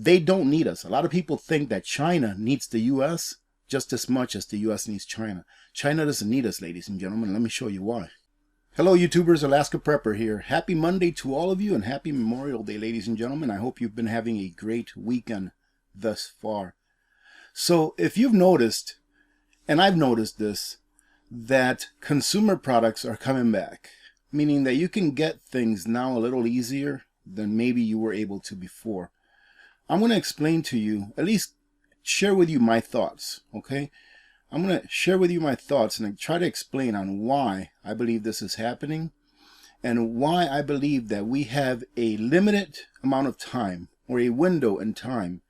They don't need us. A lot of people think that China needs the US just as much as the US needs China. China doesn't need us, ladies and gentlemen. Let me show you why. Hello YouTubers, Alaska Prepper here. Happy Monday to all of you and happy Memorial Day, ladies and gentlemen. I hope you've been having a great weekend thus far. So if you've noticed, and I've noticed this, that consumer products are coming back, meaning that you can get things now a little easier than maybe you were able to before. I'm going to explain to you, at least share with you my thoughts, okay? I'm going to share with you my thoughts and try to explain on why I believe this is happening and why I believe that we have a limited amount of time or a window in time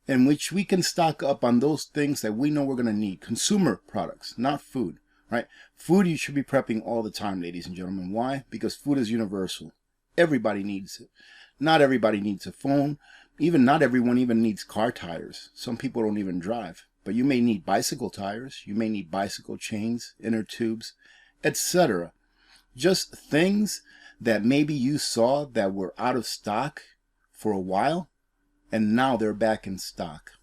in which we can stock up on those things that we know we're going to need. Consumer products, not food, right? Food you should be prepping all the time, ladies and gentlemen. Why? Because food is universal. Everybody needs it. Not everybody needs a phone. Even not everyone even needs car tires. Some people don't even drive. But you may need bicycle tires, you may need bicycle chains, inner tubes, etc. Just things that maybe you saw that were out of stock for a while, and now they're back in stock.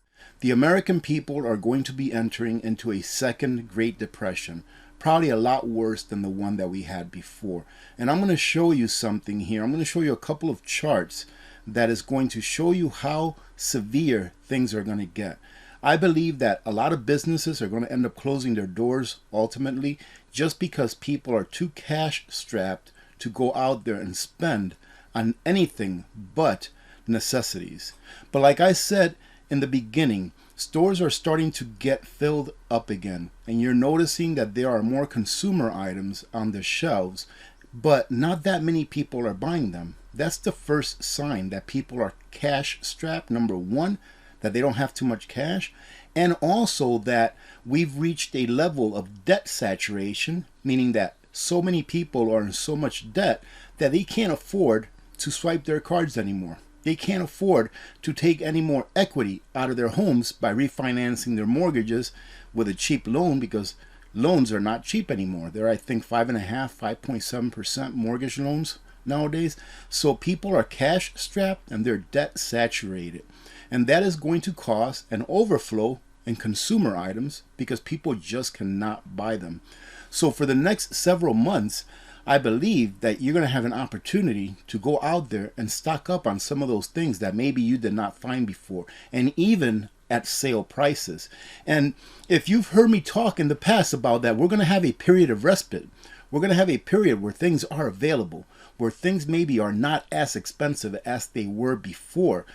The American people are going to be entering into a second Great Depression, probably a lot worse than the one that we had before. And I'm going to show you something here. I'm going to show you a couple of charts that is going to show you how severe things are going to get. I believe that a lot of businesses are going to end up closing their doors ultimately just because people are too cash strapped to go out there and spend on anything but necessities. But like I said in the beginning, stores are starting to get filled up again, and you're noticing that there are more consumer items on the shelves, but not that many people are buying them. That's the first sign that people are cash strapped. Number one, that they don't have too much cash, and also that we've reached a level of debt saturation, meaning that so many people are in so much debt that they can't afford to swipe their cards anymore. They can't afford to take any more equity out of their homes by refinancing their mortgages with a cheap loan, because loans are not cheap anymore. They're, I think, 5.7% mortgage loans nowadays. So people are cash strapped and they're debt saturated. And that is going to cause an overflow in consumer items because people just cannot buy them. So for the next several months, I believe that you're going to have an opportunity to go out there and stock up on some of those things that maybe you did not find before, and even at sale prices. And if you've heard me talk in the past about that, we're going to have a period of respite. We're going to have a period where things are available, where things maybe are not as expensive as they were before.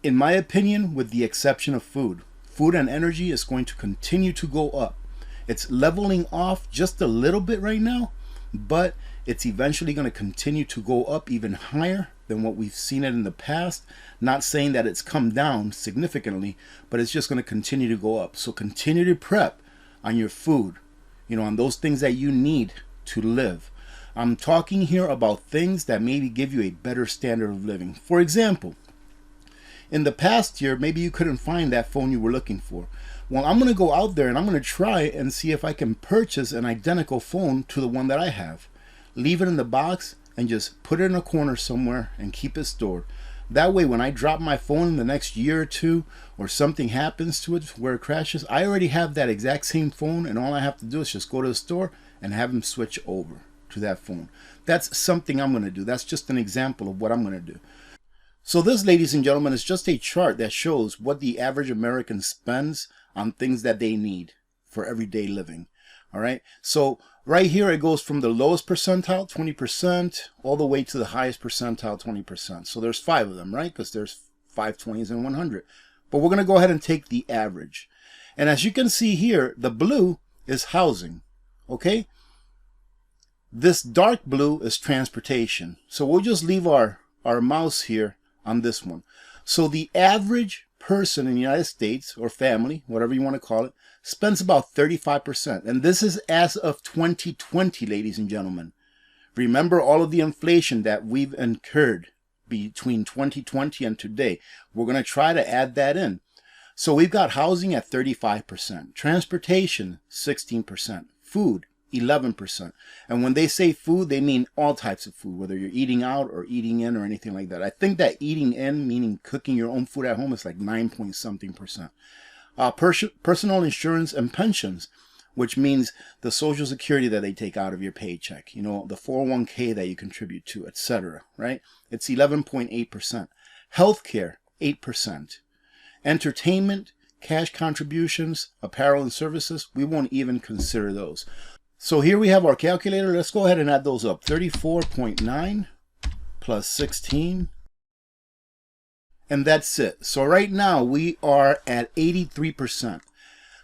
In my opinion, with the exception of food. Food and energy is going to continue to go up. It's leveling off just a little bit right now, but it's eventually going to continue to go up even higher than what we've seen it in the past. Not saying that it's come down significantly, but it's just going to continue to go up. So continue to prep on your food, on those things that you need to live. I'm talking here about things that maybe give you a better standard of living. For example, in the past year, maybe you couldn't find that phone you were looking for. Well, I'm going to go out there and I'm going to try and see if I can purchase an identical phone to the one that I have. Leave it in the box and just put it in a corner somewhere and keep it stored. That way, when I drop my phone in the next year or two, or something happens to it where it crashes, I already have that exact same phone, and all I have to do is just go to the store and have them switch over to that phone. That's something I'm going to do. That's just an example of what I'm going to do. So this, ladies and gentlemen, is just a chart that shows what the average American spends on things that they need for everyday living. All right. So right here, it goes from the lowest percentile, 20%, all the way to the highest percentile, 20%. So there's 5 of them, right? Because there's 520s and 100. But we're going to go ahead and take the average. And as you can see here, the blue is housing. Okay. This dark blue is transportation. So we'll just leave our mouse here on this one. So the average person in the United States, or family, whatever you want to call it, spends about 35%. And this is as of 2020, ladies and gentlemen. Remember all of the inflation that we've incurred between 2020 and today. We're going to try to add that in. So we've got housing at 35%, transportation 16%, food 11%. And when they say food, they mean all types of food, whether you're eating out or eating in or anything like that. I think that eating in, meaning cooking your own food at home, is like 9 point something percent. Personal insurance and pensions, which means the Social Security that they take out of your paycheck, you know, the 401k that you contribute to, etc., right? It's 11.8%. Healthcare, 8%. Entertainment, cash contributions, apparel and services, we won't even consider those. So here we have our calculator. Let's go ahead and add those up. 34.9 plus 16. And that's it. So right now we are at 83%.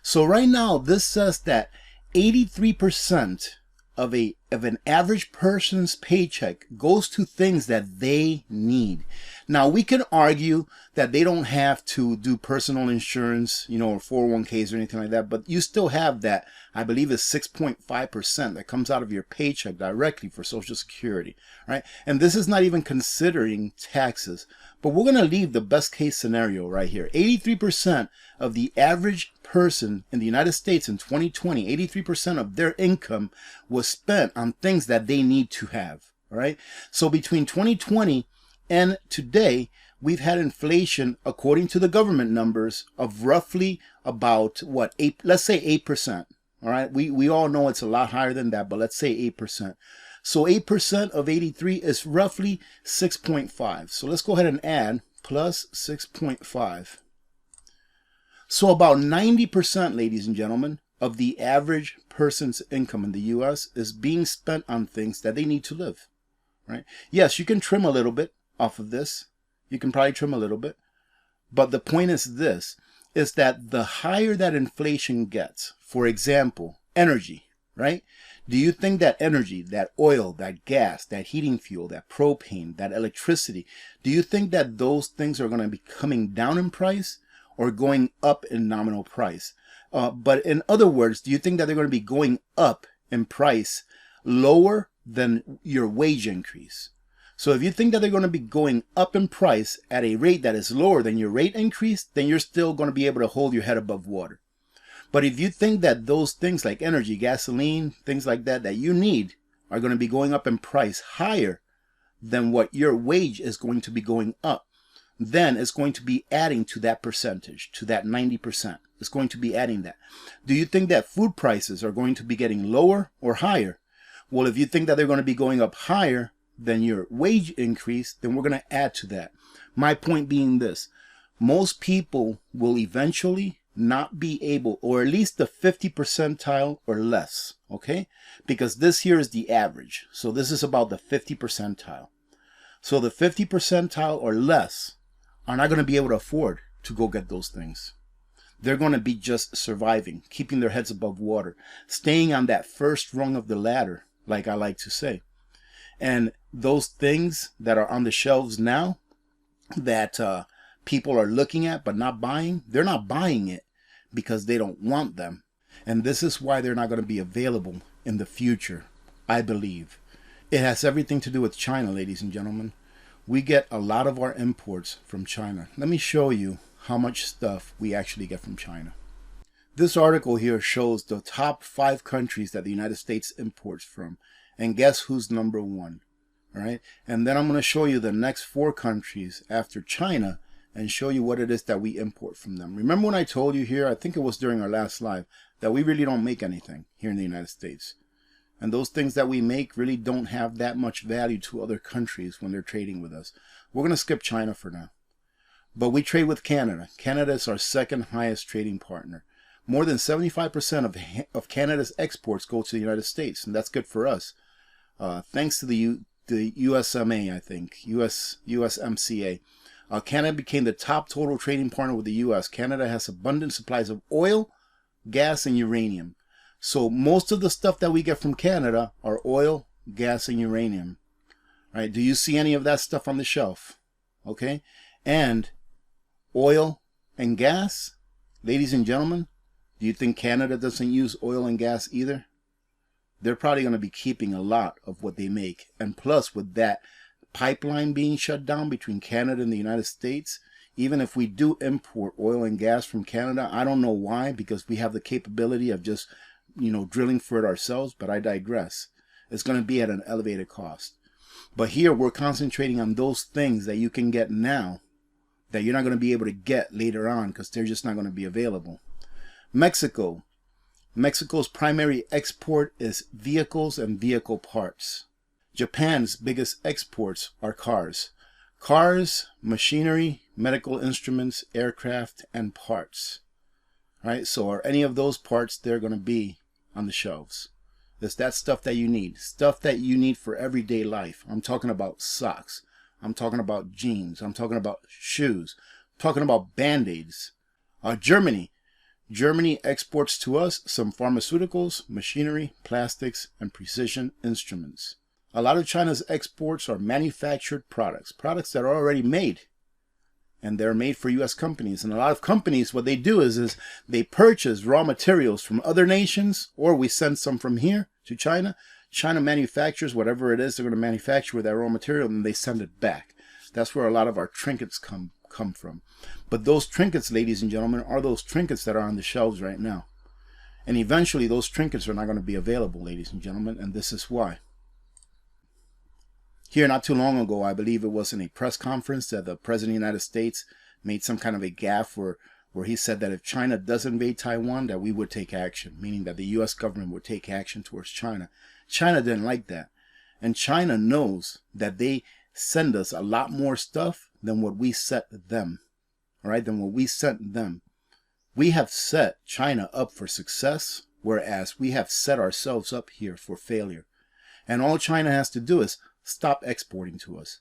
So right now this says that 83% of an average person's paycheck goes to things that they need. Now we can argue that they don't have to do personal insurance, you know, or 401ks or anything like that, but you still have that, I believe it's 6.5% that comes out of your paycheck directly for Social Security, right? And this is not even considering taxes, but we're going to leave the best case scenario right here. 83% of the average person in the United States in 2020, 83% of their income was spent on things that they need to have, all right? So between 2020 and today, we've had inflation, according to the government numbers, of roughly about what, let's say 8%. All right, we all know it's a lot higher than that, but let's say 8%. So 8% of 83 is roughly 6.5. So let's go ahead and add plus 6.5. So about 90%, ladies and gentlemen, of the average person's income in the U.S. is being spent on things that they need to live, right? Yes, you can trim a little bit off of this. You can probably trim a little bit. But the point is this, is that the higher that inflation gets, for example, energy, right? Do you think that energy, that oil, that gas, that heating fuel, that propane, that electricity, do you think that those things are going to be coming down in price or going up in nominal price? But in other words, do you think that they're going to be going up in price lower than your wage increase? So if you think that they're going to be going up in price at a rate that is lower than your rate increase, then you're still going to be able to hold your head above water. But if you think that those things like energy, gasoline, things like that, that you need are going to be going up in price higher than what your wage is going to be going up, then it's going to be adding to that percentage, to that 90%. It's going to be adding that. Do you think that food prices are going to be getting lower or higher? Well, if you think that they're going to be going up higher than your wage increase, then we're going to add to that. My point being this, most people will eventually not be able, or at least the 50 percentile or less, okay? Because this here is the average. So this is about the 50 percentile. So the 50 percentile or less are not going to be able to afford to go get those things. They're going to be just surviving, keeping their heads above water, staying on that first rung of the ladder, like I like to say. And those things that are on the shelves now that people are looking at but not buying, they're not buying it because they don't want them. And this is why they're not going to be available in the future, I believe. It has everything to do with China, ladies and gentlemen. We get a lot of our imports from China. Let me show you how much stuff we actually get from China. This article here shows the top 5 countries that the United States imports from. And guess who's number 1? All right. And then I'm going to show you the next 4 countries after China and show you what it is that we import from them. Remember when I told you here, I think it was during our last live, that we really don't make anything here in the United States. And those things that we make really don't have that much value to other countries when they're trading with us. We're going to skip China for now. But we trade with Canada. Canada is our second highest trading partner. More than 75% of Canada's exports go to the United States, and that's good for us. Thanks to the USMA, I think, USMCA. Canada became the top total trading partner with the U.S. Canada has abundant supplies of oil, gas, and uranium. So most of the stuff that we get from Canada are oil, gas, and uranium. Right? Do you see any of that stuff on the shelf? Okay? And oil and gas, ladies and gentlemen, do you think Canada doesn't use oil and gas either? They're probably going to be keeping a lot of what they make. And plus, with that pipeline being shut down between Canada and the United States, even if we do import oil and gas from Canada, I don't know why, because we have the capability of just drilling for it ourselves, but I digress. It's going to be at an elevated cost. But here we're concentrating on those things that you can get now that you're not going to be able to get later on because they're just not going to be available. Mexico. Mexico's primary export is vehicles and vehicle parts. Japan's biggest exports are cars. Cars, machinery, medical instruments, aircraft, and parts. Right? So are any of those parts, they're going to be on the shelves. It's that stuff that you need. Stuff that you need for everyday life. I'm talking about socks. I'm talking about jeans. I'm talking about shoes. I'm talking about Band-Aids. Germany. Germany exports to us some pharmaceuticals, machinery, plastics, and precision instruments. A lot of China's exports are manufactured products. Products that are already made. And they're made for U.S. companies. And a lot of companies, what they do is they purchase raw materials from other nations, or we send some from here to China. China manufactures whatever it is they're going to manufacture with that raw material, and they send it back. That's where a lot of our trinkets come from. But those trinkets, ladies and gentlemen, are those trinkets that are on the shelves right now. And eventually those trinkets are not going to be available, ladies and gentlemen, and this is why. Here, not too long ago, I believe it was in a press conference that the President of the United States made some kind of a gaffe where he said that if China does invade Taiwan, that we would take action, meaning that the U.S. government would take action towards China. China didn't like that. And China knows that they send us a lot more stuff than what we sent them. All right, than what we sent them. We have set China up for success, whereas we have set ourselves up here for failure. And all China has to do is stop exporting to us.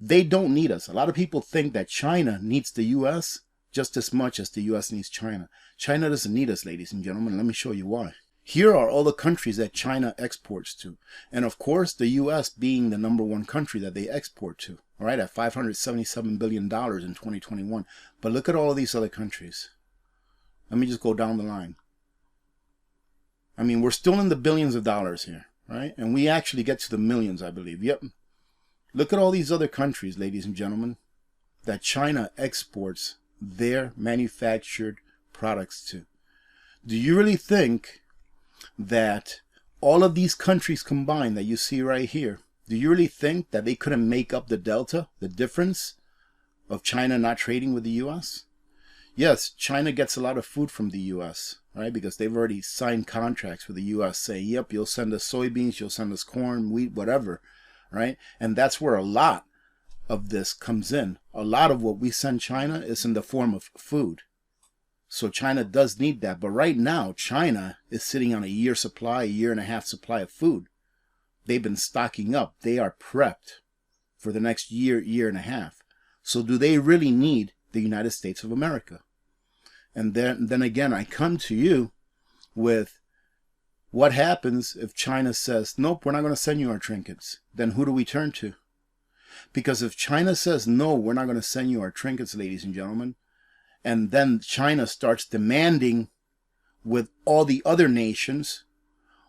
They don't need us. A lot of people think that China needs the U.S. just as much as the U.S. needs China. China doesn't need us, ladies and gentlemen. Let me show you why. Here are all the countries that China exports to. And of course, the U.S. being the #1 country that they export to. All right, at $577 billion in 2021. But look at all of these other countries. Let me just go down the line. I mean, we're still in the billions of dollars here. Right? And we actually get to the millions, I believe. Yep. Look at all these other countries, ladies and gentlemen, that China exports their manufactured products to. Do you really think that all of these countries combined that you see right here, do you really think that they couldn't make up the delta, the difference of China not trading with the U.S.? Yes, China gets a lot of food from the U.S., right? Because they've already signed contracts with the U.S. saying, yep, you'll send us soybeans, you'll send us corn, wheat, whatever, right? And that's where a lot of this comes in. A lot of what we send China is in the form of food. So China does need that. But right now, China is sitting on a year supply, a year and a half supply of food. They've been stocking up. They are prepped for the next year, year and a half. So do they really need the United States of America? And then again, I come to you with what happens if China says, nope, we're not going to send you our trinkets. Then who do we turn to? Because if China says, no, we're not going to send you our trinkets, ladies and gentlemen, and then China starts demanding with all the other nations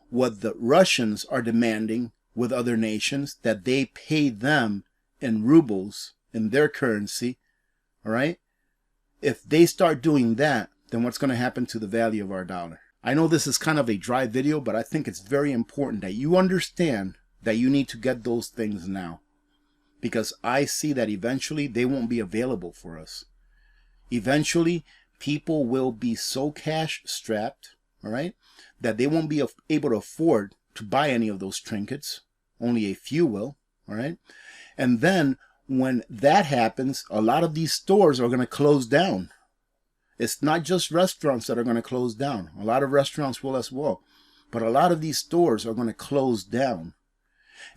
what the Russians are demanding with other nations, that they pay them in rubles, in their currency, all right? If they start doing that, then what's going to happen to the value of our dollar? I know this is kind of a dry video, but I think it's very important that you understand that you need to get those things now. Because I see that eventually they won't be available for us. Eventually, people will be so cash strapped, all right, that they won't be able to afford to buy any of those trinkets. Only a few will, all right? And then when that happens, a lot of these stores are going to close down. It's not just restaurants that are going to close down. A lot of restaurants will as well. But a lot of these stores are going to close down.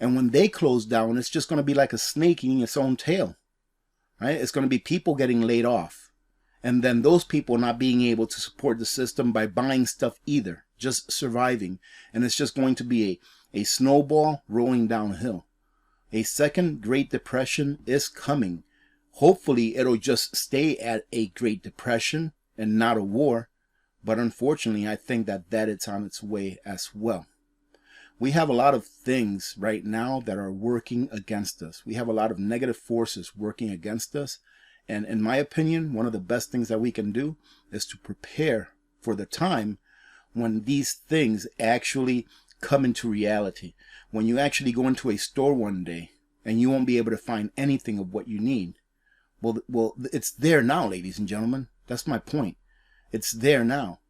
And when they close down, it's just going to be like a snake eating its own tail. Right? It's going to be people getting laid off. And then those people not being able to support the system by buying stuff either. Just surviving. And it's just going to be a snowball rolling downhill. A second Great Depression is coming. Hopefully, it'll just stay at a Great Depression and not a war. But unfortunately, I think that it's on its way as well. We have a lot of things right now that are working against us. We have a lot of negative forces working against us. And in my opinion, one of the best things that we can do is to prepare for the time when these things actually come into reality. When you actually go into a store one day and you won't be able to find anything of what you need. Well, it's there now, ladies and gentlemen. That's my point. It's there now.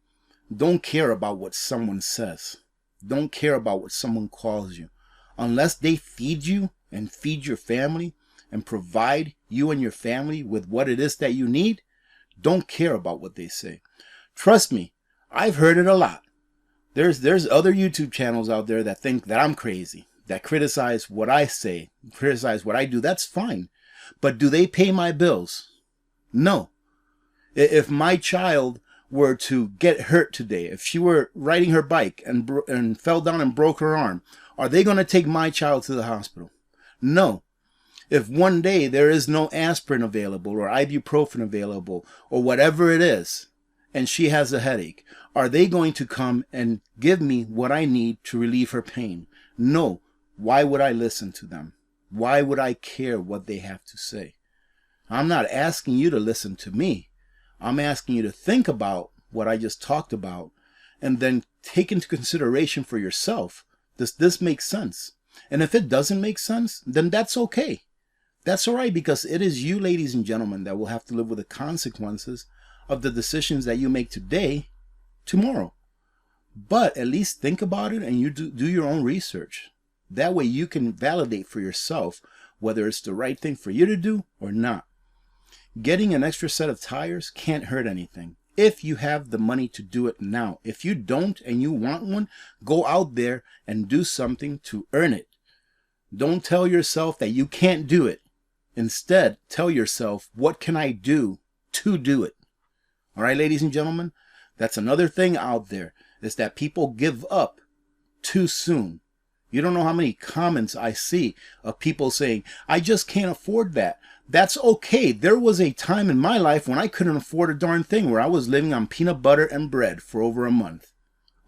Don't care about what someone says. Don't care about what someone calls you. Unless they feed you and feed your family and provide you and your family with what it is that you need, don't care about what they say. Trust me, I've heard it a lot. There's other YouTube channels out there that think that I'm crazy, that criticize what I say, criticize what I do. That's fine. But do they pay my bills? No. If my child were to get hurt today, if she were riding her bike and fell down and broke her arm, are they going to take my child to the hospital? No. If one day there is no aspirin available or ibuprofen available or whatever it is, and she has a headache, are they going to come and give me what I need to relieve her pain? No. Why would I listen to them? Why would I care what they have to say? I'm not asking you to listen to me. I'm asking you to think about what I just talked about and then take into consideration for yourself. Does this make sense? And if it doesn't make sense, then that's okay. That's all right, because it is you, ladies and gentlemen, that will have to live with the consequences of the decisions that you make today, tomorrow. But at least think about it and you do your own research. That way you can validate for yourself whether it's the right thing for you to do or not. Getting an extra set of tires can't hurt anything if you have the money to do it now. If you don't and you want one, go out there and do something to earn it. Don't tell yourself that you can't do it. Instead, tell yourself, what can I do to do it? All right, ladies and gentlemen, that's another thing out there, is that people give up too soon. You don't know how many comments I see of people saying, I just can't afford that. That's okay. There was a time in my life when I couldn't afford a darn thing, where I was living on peanut butter and bread for over a month.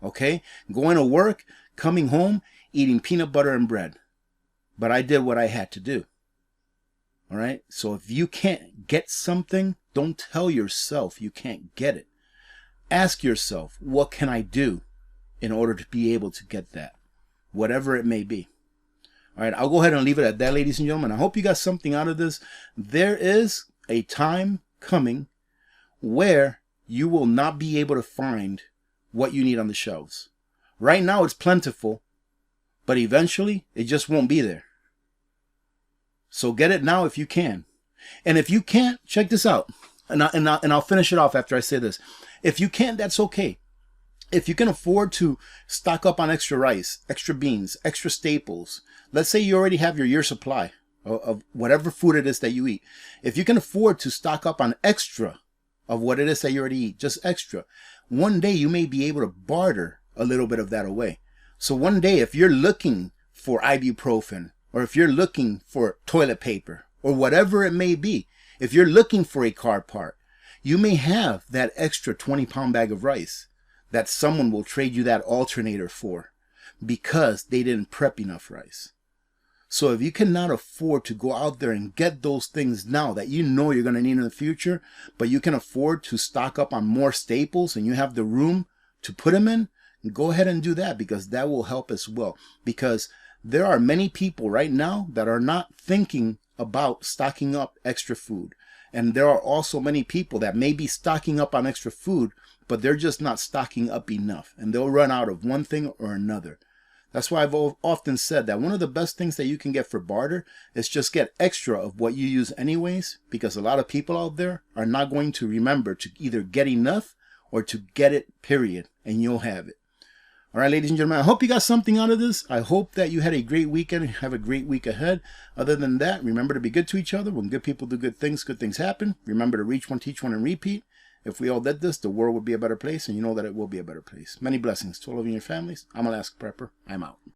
Okay? Going to work, coming home, eating peanut butter and bread. But I did what I had to do. All right? So if you can't get something, don't tell yourself you can't get it. Ask yourself, what can I do in order to be able to get that? Whatever it may be. All right, I'll go ahead and leave it at that, ladies and gentlemen. I hope you got something out of this. There is a time coming where you will not be able to find what you need on the shelves. Right now it's plentiful, but eventually it just won't be there. So get it now if you can. And if you can't, check this out. And I'll finish it off after I say this. If you can't, that's okay. If you can afford to stock up on extra rice, extra beans, extra staples, let's say you already have your year supply of whatever food it is that you eat. If you can afford to stock up on extra of what it is that you already eat, just extra, one day you may be able to barter a little bit of that away. So one day, if you're looking for ibuprofen, or if you're looking for toilet paper, or whatever it may be, if you're looking for a car part, you may have that extra 20-pound bag of rice that someone will trade you that alternator for because they didn't prep enough rice. So if you cannot afford to go out there and get those things now that you know you're going to need in the future, but you can afford to stock up on more staples and you have the room to put them in, go ahead and do that, because that will help as well. Because there are many people right now that are not thinking about stocking up extra food. And there are also many people that may be stocking up on extra food, but they're just not stocking up enough, and they'll run out of one thing or another. That's why I've often said that one of the best things that you can get for barter is just get extra of what you use anyways, because a lot of people out there are not going to remember to either get enough or to get it, period, and you'll have it. All right, ladies and gentlemen, I hope you got something out of this. I hope that you had a great weekend and have a great week ahead. Other than that, remember to be good to each other. When good people do good things happen. Remember to reach one, teach one, and repeat. If we all did this, the world would be a better place, and you know that it will be a better place. Many blessings to all of you and your families. I'm Alaska Prepper. I'm out.